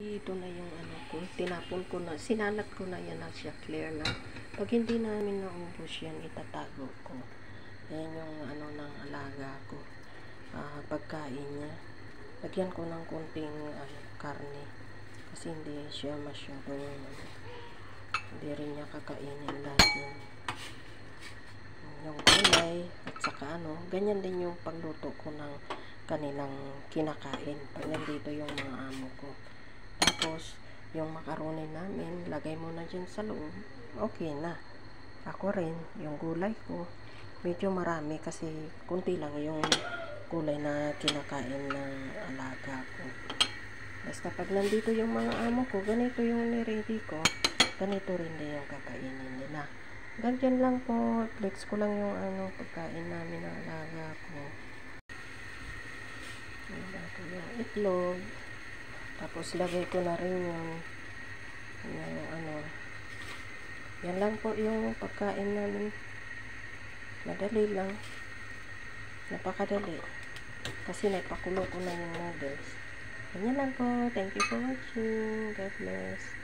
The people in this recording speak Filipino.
Ito na yung ano ko, tinapon ko na, sinalat ko na yan na siya, clear na. Pag hindi namin naubos yan, itatago ko. Yan yung ano ng alaga ko, pagkain niya. Lagyan ko ng konting karne, kasi hindi siya masyadong, hindi rin niya kakainin lahat yun. Yung gulay, at saka ganyan din yung pagluto ko ng kanilang kinakain. Pag nandito yung mga amo ko. Tapos, yung macaroni namin, lagay mo na dyan sa loob. Okay na. Ako rin, yung gulay ko, medyo marami kasi kunti lang yung gulay na kinakain ng alaga ko. Basta pag nandito yung mga amo ko, ganito yung niready ko, ganito rin din yung kakainin nila. Ganyan lang po, flex ko lang yung pagkain namin ng alaga ko. Yung itlog. Tapos lagay ko na rin yung yan lang po yung pagkain namin. Madali lang. Napakadali. Kasi naipakulo ko na yung noodles. Ganyan lang po. Thank you for watching. God bless.